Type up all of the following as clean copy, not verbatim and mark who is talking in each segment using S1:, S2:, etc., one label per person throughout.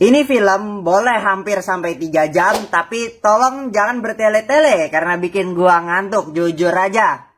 S1: Ini film boleh hampir sampai 3 jam, tapi tolong jangan bertele-tele karena bikin gua ngantuk, jujur aja.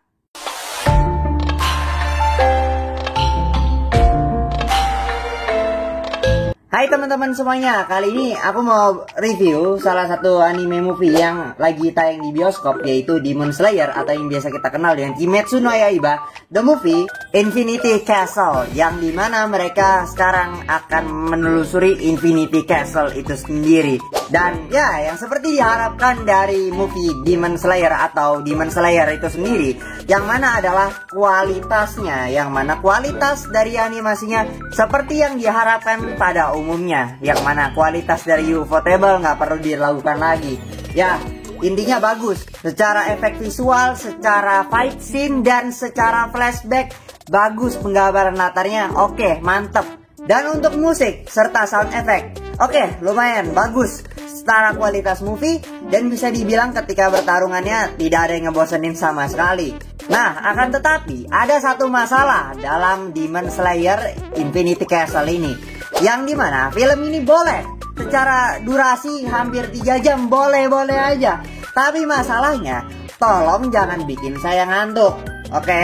S1: Hai teman-teman semuanya, kali ini aku mau review salah satu anime movie yang lagi tayang di bioskop, yaitu Demon Slayer atau yang biasa kita kenal dengan Kimetsu no Yaiba, the movie Infinity Castle, yang dimana mereka sekarang akan menelusuri Infinity Castle itu sendiri. Dan ya, yang seperti diharapkan dari movie Demon Slayer atau Demon Slayer itu sendiri, yang mana adalah kualitasnya, yang mana kualitas dari animasinya seperti yang diharapkan pada umumnya, yang mana kualitas dari Ufotable nggak perlu dilakukan lagi. Ya, intinya bagus secara efek visual, secara fight scene, dan secara flashback bagus. Penggambaran latarnya oke, mantep. Dan untuk musik serta sound effect oke, lumayan bagus secara kualitas movie, dan bisa dibilang ketika bertarungannya tidak ada yang ngebosenin sama sekali. Nah, akan tetapi ada satu masalah dalam Demon Slayer Infinity Castle ini, yang dimana film ini boleh secara durasi hampir 3 jam, boleh-boleh aja. Tapi masalahnya, tolong jangan bikin saya ngantuk, oke?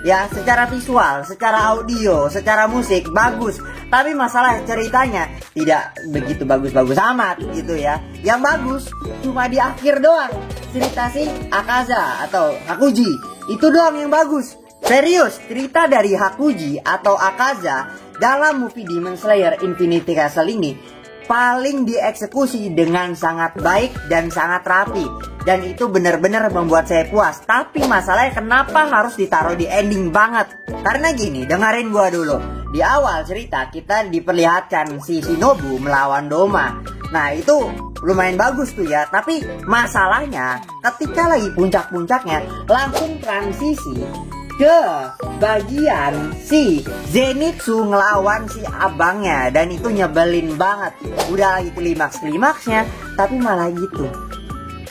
S1: Ya, secara visual, secara audio, secara musik bagus, tapi masalah ceritanya tidak begitu bagus-bagus amat gitu ya. Yang bagus cuma di akhir doang, cerita si Akaza atau Hakuji, itu doang yang bagus. Serius, cerita dari Hakuji atau Akaza dalam movie Demon Slayer Infinity Castle ini paling dieksekusi dengan sangat baik dan sangat rapi, dan itu benar-benar membuat saya puas. Tapi masalahnya kenapa harus ditaruh di ending banget? Karena gini, dengerin gua dulu. Di awal cerita kita diperlihatkan si Shinobu melawan Doma. Nah, itu lumayan bagus tuh ya. Tapi masalahnya ketika lagi puncak-puncaknya langsung transisi ke bagian si Zenitsu ngelawan si abangnya, dan itu nyebelin banget. Udah lagi klimaks-klimaksnya tapi malah gitu,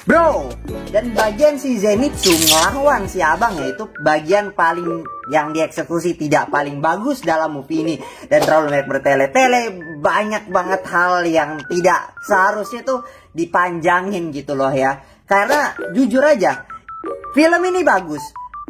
S1: bro. Dan bagian si Zenitsu ngelawan si abangnya itu bagian paling yang dieksekusi tidak paling bagus dalam movie ini, dan terlalu banyak bertele-tele, banyak banget hal yang tidak seharusnya tuh dipanjangin gitu loh ya. Karena jujur aja film ini bagus,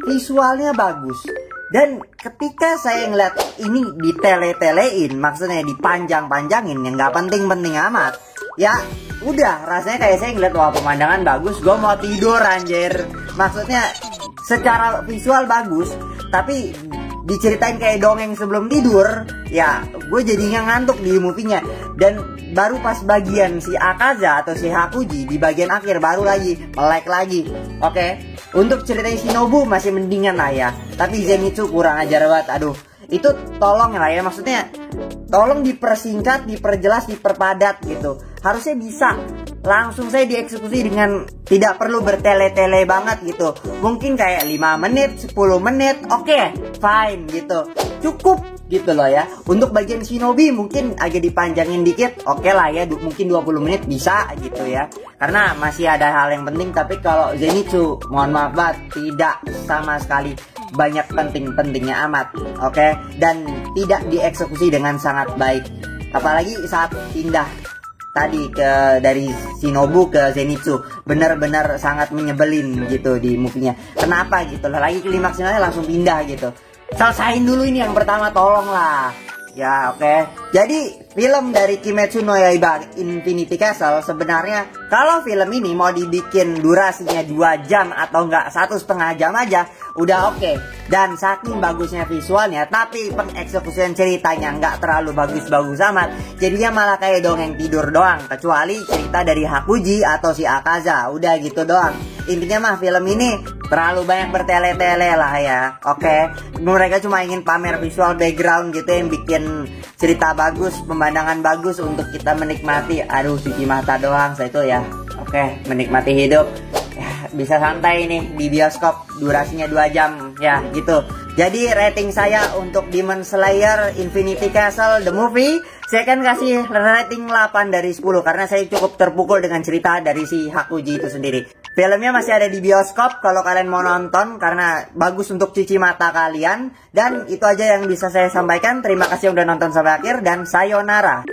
S1: visualnya bagus, dan ketika saya ngeliat ini ditele-telein, maksudnya dipanjang-panjangin yang nggak penting-penting amat, ya udah rasanya kayak saya ngeliat, wah pemandangan bagus, gue mau tidur anjir. Maksudnya secara visual bagus, tapi diceritain kayak dongeng sebelum tidur, ya gue jadinya ngantuk di movie-nya. Dan baru pas bagian si Akaza atau si Hakuji di bagian akhir baru lagi melek lagi. Oke. Untuk ceritanya Shinobu masih mendingan lah ya, tapi Zenitsu kurang ajar banget. Aduh, itu tolong lah ya, maksudnya tolong dipersingkat, diperjelas, diperpadat gitu. Harusnya bisa langsung saya dieksekusi dengan tidak perlu bertele-tele banget gitu. Mungkin kayak 5 menit, 10 menit, oke, fine gitu, cukup gitu loh ya. Untuk bagian Shinobi mungkin agak dipanjangin dikit, oke lah ya, mungkin 20 menit bisa gitu ya, karena masih ada hal yang penting. Tapi kalau Zenitsu, mohon maaf banget, tidak sama sekali banyak penting-pentingnya amat, oke? Dan tidak dieksekusi dengan sangat baik, apalagi saat pindah tadi dari Shinobu ke Zenitsu, benar-benar sangat menyebelin gitu di movie-nya. Kenapa gitu lah, lagi klimaksnya langsung pindah gitu. Selesain dulu ini yang pertama, tolong lah. Ya oke. Jadi film dari Kimetsu no Yaiba Infinity Castle, sebenarnya kalau film ini mau dibikin durasinya 2 jam atau enggak 1,5 jam aja udah oke. Dan saking bagusnya visualnya, tapi pengeksekusian ceritanya nggak terlalu bagus-bagus amat, jadinya malah kayak dongeng tidur doang. Kecuali cerita dari Hakuji atau si Akaza, udah gitu doang. Intinya mah film ini terlalu banyak bertele-tele lah ya. Oke, mereka cuma ingin pamer visual background gitu yang bikin cerita bagus, pemandangan bagus untuk kita menikmati. Aduh, cuci mata doang saya itu ya. Oke, menikmati hidup ya, bisa santai nih di bioskop, durasinya 2 jam ya gitu. Jadi rating saya untuk Demon Slayer Infinity Castle the movie, saya akan kasih rating 8 dari 10 karena saya cukup terpukul dengan cerita dari si Hakuji itu sendiri. Filmnya masih ada di bioskop kalau kalian mau nonton, karena bagus untuk cuci mata kalian. Dan itu aja yang bisa saya sampaikan. Terima kasih udah nonton sampai akhir, dan sayonara.